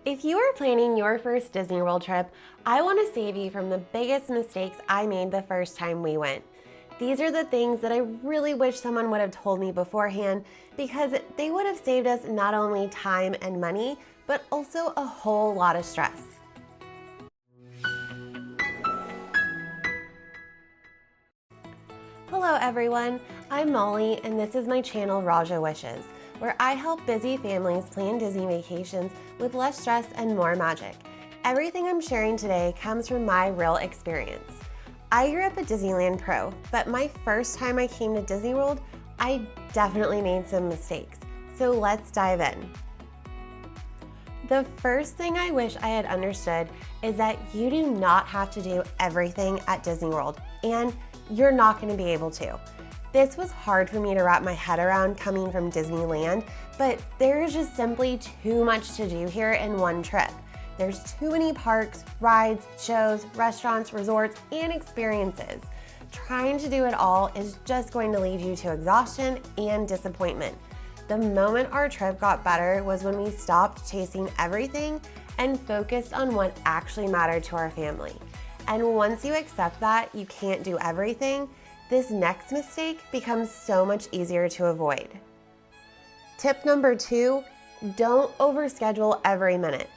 If you are planning your first Disney World trip, I want to save you from the biggest mistakes I made the first time we went. These are the things that I really wish someone would have told me beforehand because they would have saved us not only time and money, but also a whole lot of stress. Hello everyone, I'm Molly and this is my channel Raja Wishes, where I help busy families plan Disney vacations with less stress and more magic. Everything I'm sharing today comes from my real experience. I grew up a Disneyland pro, but my first time I came to Disney World, I definitely made some mistakes. So let's dive in. The first thing I wish I had understood is that you do not have to do everything at Disney World, and you're not going to be able to. This was hard for me to wrap my head around coming from Disneyland, but there is just simply too much to do here in one trip. There's too many parks, rides, shows, restaurants, resorts, and experiences. Trying to do it all is just going to lead you to exhaustion and disappointment. The moment our trip got better was when we stopped chasing everything and focused on what actually mattered to our family. And once you accept that you can't do everything, this next mistake becomes so much easier to avoid. Tip number 2, don't overschedule every minute.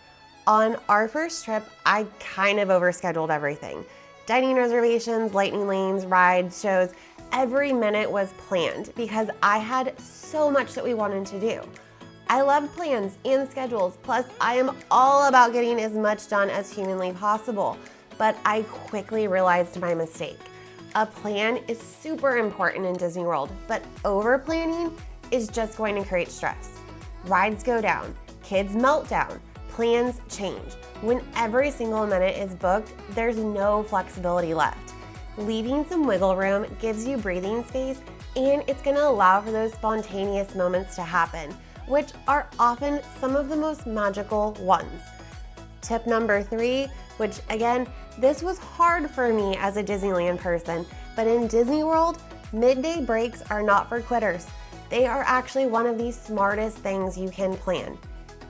On our first trip, I kind of overscheduled everything. Dining reservations, lightning lanes, rides, shows, every minute was planned because I had so much that we wanted to do. I love plans and schedules, plus I am all about getting as much done as humanly possible. But I quickly realized my mistake. A plan is super important in Disney World, but over-planning is just going to create stress. Rides go down, kids melt down, plans change. When every single minute is booked, there's no flexibility left. Leaving some wiggle room gives you breathing space, and it's gonna allow for those spontaneous moments to happen, which are often some of the most magical ones. Tip number 3, which again, this was hard for me as a Disneyland person, but in Disney World, midday breaks are not for quitters. They are actually one of the smartest things you can plan.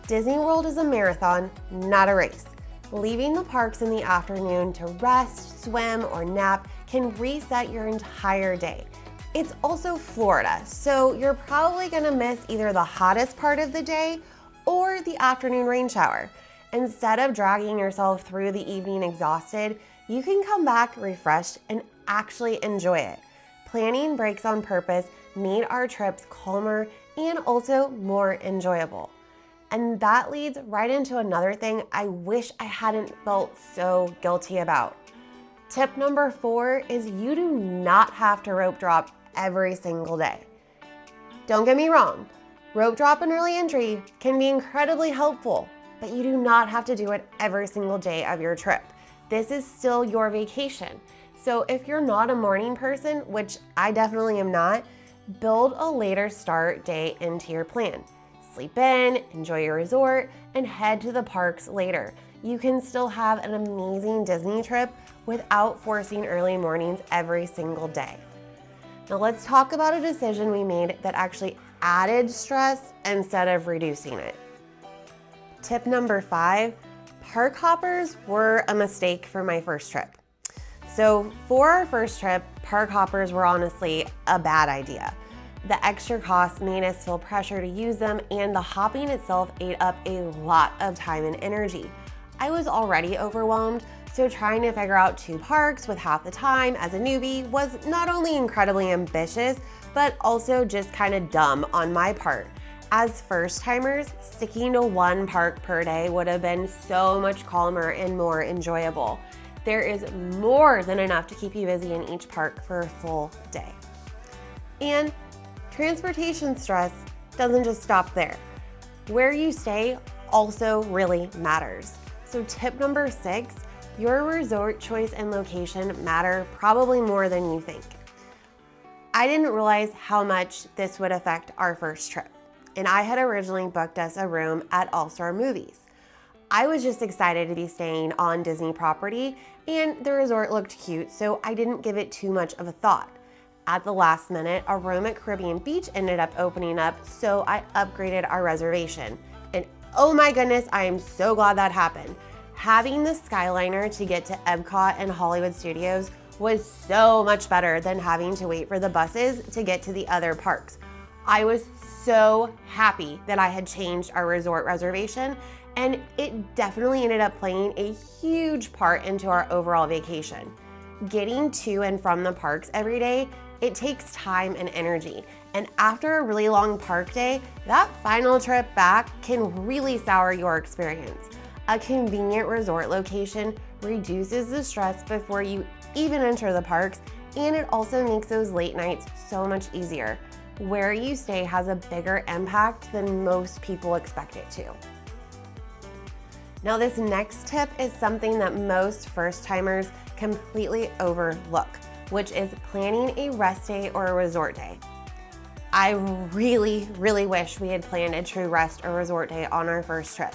Disney World is a marathon, not a race. Leaving the parks in the afternoon to rest, swim, or nap can reset your entire day. It's also Florida, so you're probably gonna miss either the hottest part of the day or the afternoon rain shower. Instead of dragging yourself through the evening exhausted, you can come back refreshed and actually enjoy it. Planning breaks on purpose made our trips calmer and also more enjoyable. And that leads right into another thing I wish I hadn't felt so guilty about. Tip number 4 is you do not have to rope drop every single day. Don't get me wrong, rope drop and early entry can be incredibly helpful, but you do not have to do it every single day of your trip. This is still your vacation. So if you're not a morning person, which I definitely am not, build a later start day into your plan. Sleep in, enjoy your resort, and head to the parks later. You can still have an amazing Disney trip without forcing early mornings every single day. Now let's talk about a decision we made that actually added stress instead of reducing it. Tip number 5, park hoppers were a mistake for my first trip. So for our first trip, park hoppers were honestly a bad idea. The extra costs made us feel pressure to use them, and the hopping itself ate up a lot of time and energy. I was already overwhelmed, so trying to figure out 2 parks with half the time as a newbie was not only incredibly ambitious, but also just kind of dumb on my part. As first-timers, sticking to 1 park per day would have been so much calmer and more enjoyable. There is more than enough to keep you busy in each park for a full day. And transportation stress doesn't just stop there. Where you stay also really matters. So tip number 6, your resort choice and location matter probably more than you think. I didn't realize how much this would affect our first trip, and I had originally booked us a room at All-Star Movies. I was just excited to be staying on Disney property, and the resort looked cute, so I didn't give it too much of a thought. At the last minute, a room at Caribbean Beach ended up opening up, so I upgraded our reservation. And oh my goodness, I am so glad that happened. Having the Skyliner to get to Epcot and Hollywood Studios was so much better than having to wait for the buses to get to the other parks. I was so happy that I had changed our resort reservation, and it definitely ended up playing a huge part into our overall vacation. Getting to and from the parks every day, it takes time and energy. And after a really long park day, that final trip back can really sour your experience. A convenient resort location reduces the stress before you even enter the parks, and it also makes those late nights so much easier. Where you stay has a bigger impact than most people expect it to. Now, this next tip is something that most first-timers completely overlook, which is planning a rest day or a resort day. I really wish we had planned a true rest or resort day on our first trip.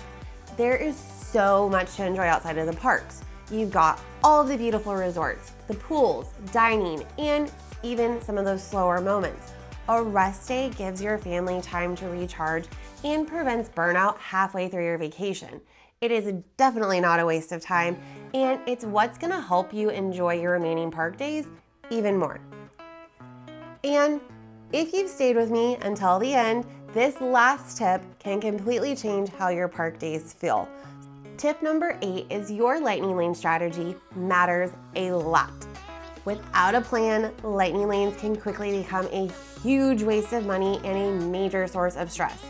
There is so much to enjoy outside of the parks. You've got all of the beautiful resorts, the pools, dining, and even some of those slower moments. A rest day gives your family time to recharge and prevents burnout halfway through your vacation. It is definitely not a waste of time, and it's what's gonna help you enjoy your remaining park days even more. And if you've stayed with me until the end, this last tip can completely change how your park days feel. Tip number 8 is your lightning lane strategy matters a lot. Without a plan, lightning lanes can quickly become a huge waste of money and a major source of stress.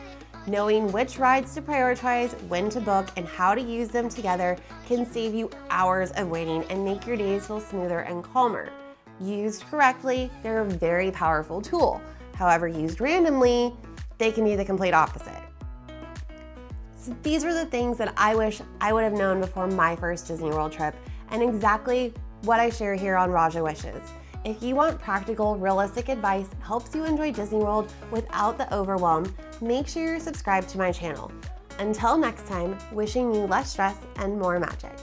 Knowing which rides to prioritize, when to book, and how to use them together can save you hours of waiting and make your days feel smoother and calmer. Used correctly, they're a very powerful tool. However, used randomly, they can be the complete opposite. So these are the things that I wish I would have known before my first Disney World trip, and exactly what I share here on Raja Wishes. If you want practical, realistic advice that helps you enjoy Disney World without the overwhelm, make sure you're subscribed to my channel. Until next time, wishing you less stress and more magic.